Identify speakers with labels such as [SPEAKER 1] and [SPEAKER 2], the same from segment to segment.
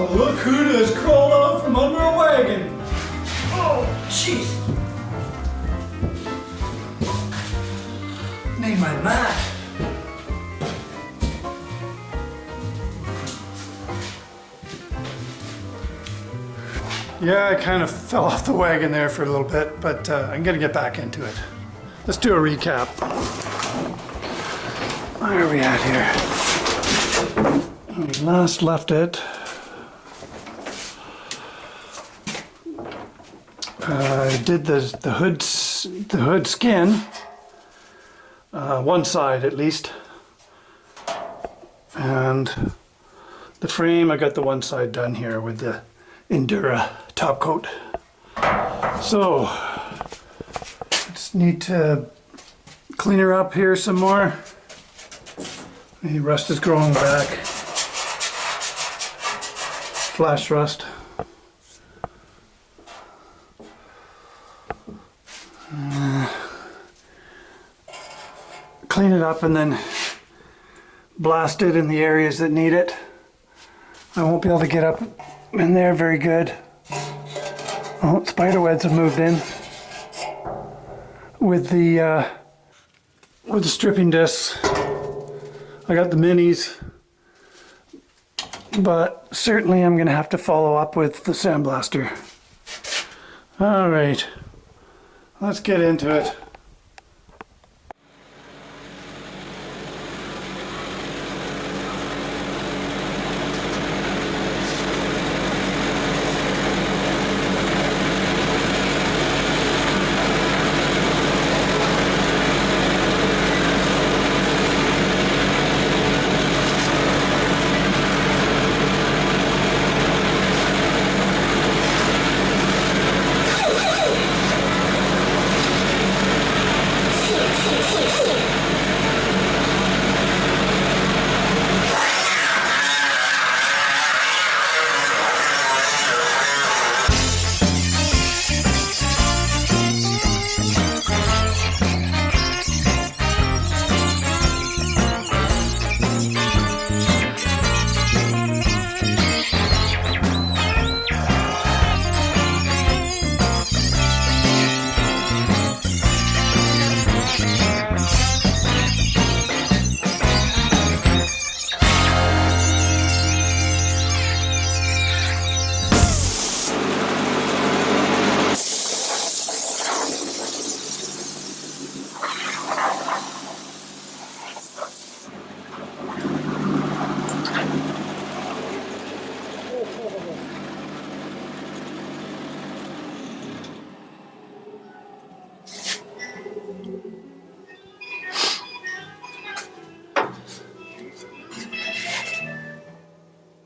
[SPEAKER 1] Oh, look who just crawled out from under a wagon. Oh, jeez. Need my mat. Yeah, I kind of fell off the wagon there for a little bit, but I'm gonna get back into it. Let's do a recap. Where are we at here? When we last left it, I did the hood skin, one side at least, and the frame, I got the one side done here with the Endura top coat. So just need to clean her up here some more. The rust is growing back. Flash rust. Clean it up and then blast it in the areas that need it. I won't be able to get up in there very good. Oh, spider webs have moved in with the stripping discs. I got the minis, but certainly I'm gonna have to follow up with the sandblaster. All right, let's get into it.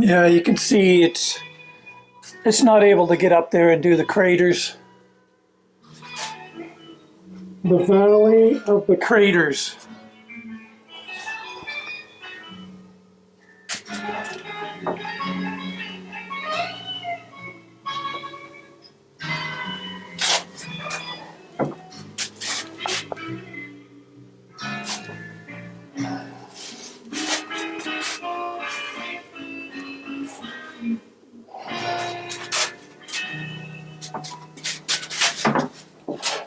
[SPEAKER 1] Yeah, you can see it's not able to get up there and do the craters. The valley of the craters.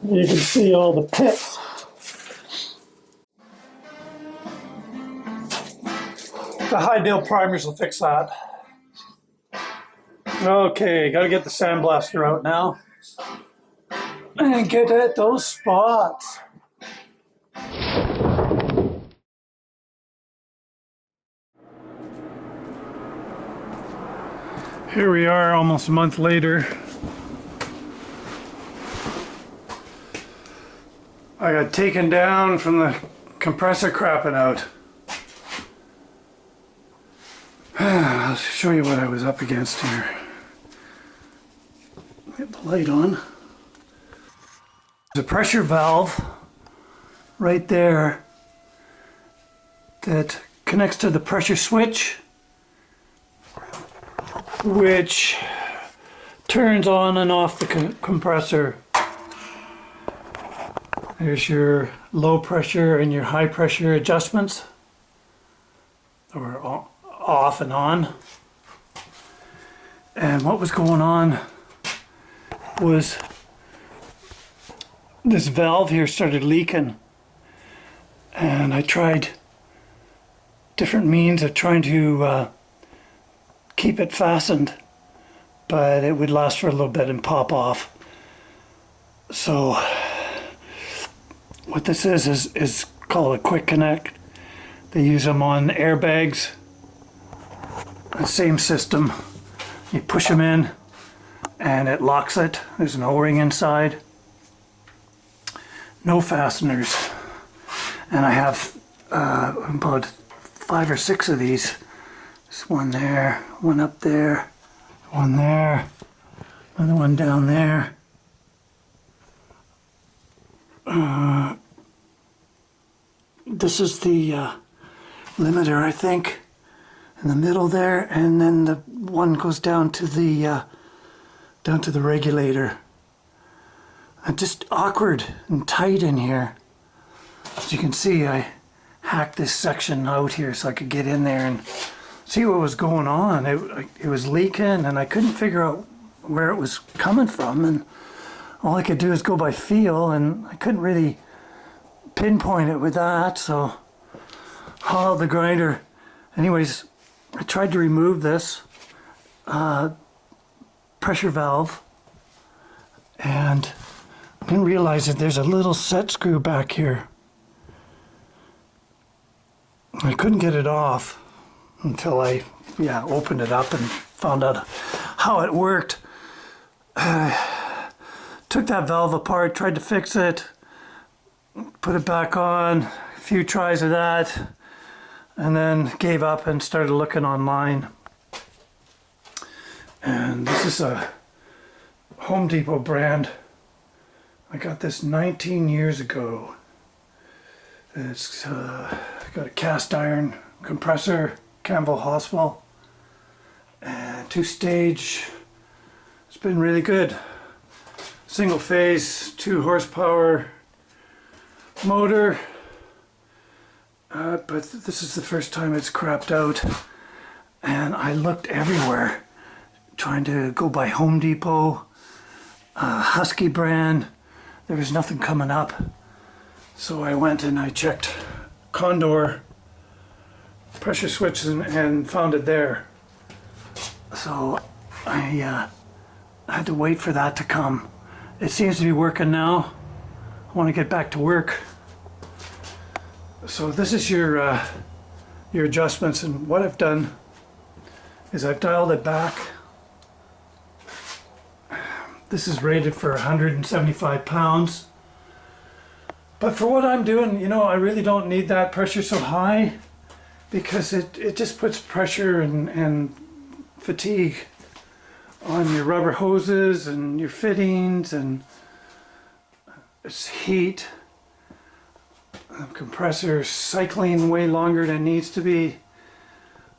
[SPEAKER 1] You can see all the pits. The high nail primers will fix that. Okay, gotta get the sandblaster out now and get at those spots. Here we are almost a month later. I got taken down from the compressor crapping out. I'll show you what I was up against here. Get the light on. There's a pressure valve right there that connects to the pressure switch, which turns on and off the compressor. There's your low pressure and your high pressure adjustments, or off and on. And what was going on was this valve here started leaking, and I tried different means of trying to keep it fastened, but it would last for a little bit and pop off. So what this is called a quick connect. They use them on airbags. The same system. You push them in and it locks it. There's an O-ring inside. No fasteners. And I have about 5 or 6 of these. There's one there, one up there, one there, another one down there. This is the limiter, I think, in the middle there, and then the one goes down to the regulator. It's just awkward and tight in here. As you can see, I hacked this section out here so I could get in there and see what was going on. It was leaking, and I couldn't figure out where it was coming from, and all I could do is go by feel, and I couldn't really pinpoint it with that, so hauled the grinder. Anyways, I tried to remove this pressure valve, and I didn't realize that there's a little set screw back here. I couldn't get it off until I opened it up and found out how it worked. Took that valve apart, tried to fix it, put it back on, a few tries of that, and then gave up and started looking online. And this is a Home Depot brand. I got this 19 years ago. It's got a cast iron compressor, Campbell Hoswell, and 2-stage. It's been really good. Single phase, 2 horsepower motor, but this is the first time it's crapped out, and I looked everywhere trying to go by Home Depot, Husky brand. There was nothing coming up, so I went and I checked Condor pressure switches and found it there. So I had to wait for that to come. It seems to be working now. I want to get back to work. So this is your adjustments, and what I've done is I've dialed it back. This is rated for 175 pounds. But for what I'm doing, you know, I really don't need that pressure so high, because it just puts pressure and fatigue on your rubber hoses and your fittings, and it's heat. The compressor cycling way longer than it needs to be.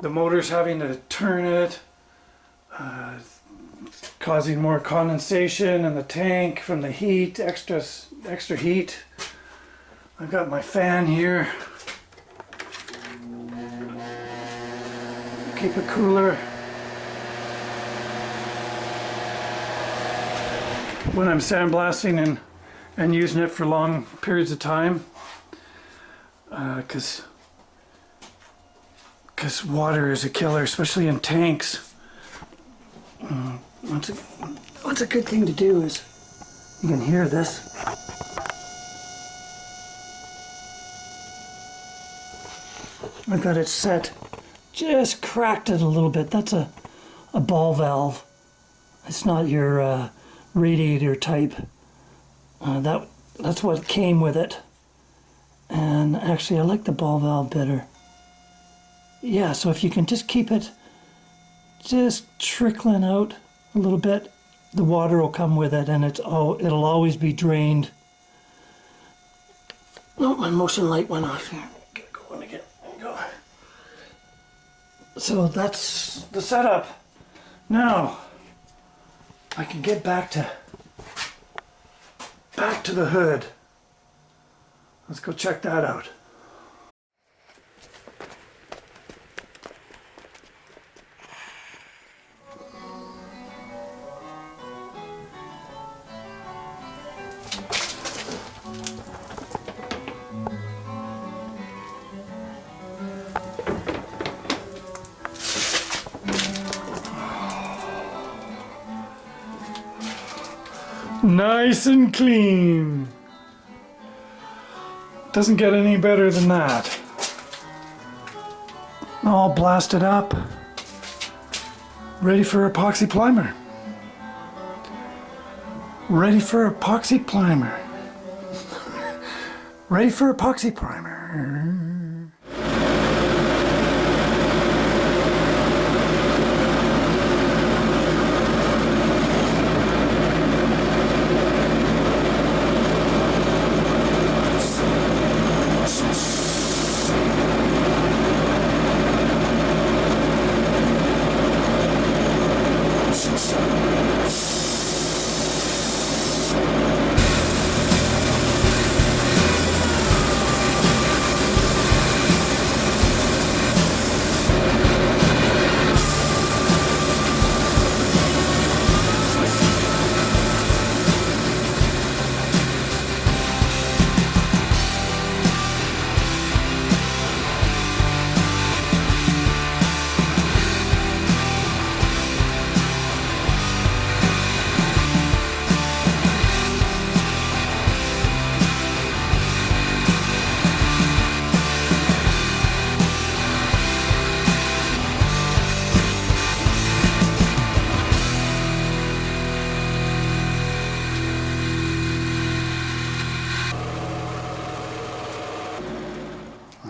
[SPEAKER 1] The motor's having to turn it, causing more condensation in the tank from the heat, extra heat. I've got my fan here. Keep it cooler. When I'm sandblasting and using it for long periods of time, because water is a killer, especially in tanks. What's a good thing to do is, you can hear this. I've got it set, just cracked it a little bit. That's a ball valve. It's not your radiator type. That's what came with it. And actually I like the ball valve better. Yeah, so if you can just keep it just trickling out a little bit, the water will come with it, and it'll always be drained. Oh, my motion light went off here. Get going again. There you go. So that's the setup. Now I can get back to the hood. Let's go check that out. Nice and clean. Doesn't get any better than that. All blasted up. Ready for epoxy primer. Ready for epoxy primer. Ready for epoxy primer.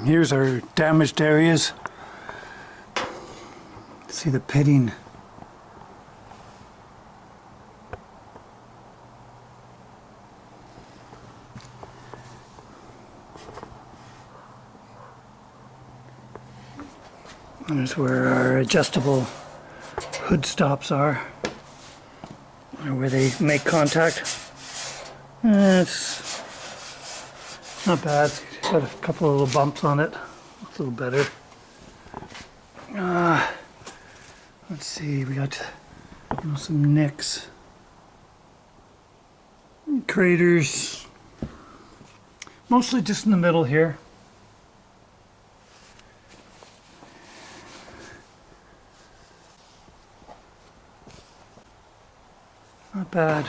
[SPEAKER 1] Here's our damaged areas. See the pitting. There's where our adjustable hood stops are, or where they make contact. It's not bad. It's got a couple of little bumps on it. Looks a little better. Let's see. We got some nicks, craters, mostly just in the middle here. Not bad.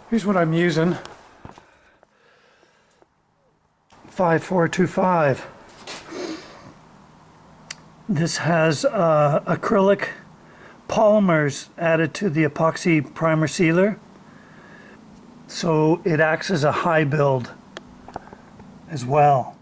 [SPEAKER 1] Here's what I'm using. 5425. This has acrylic polymers added to the epoxy primer sealer, so it acts as a high build as well.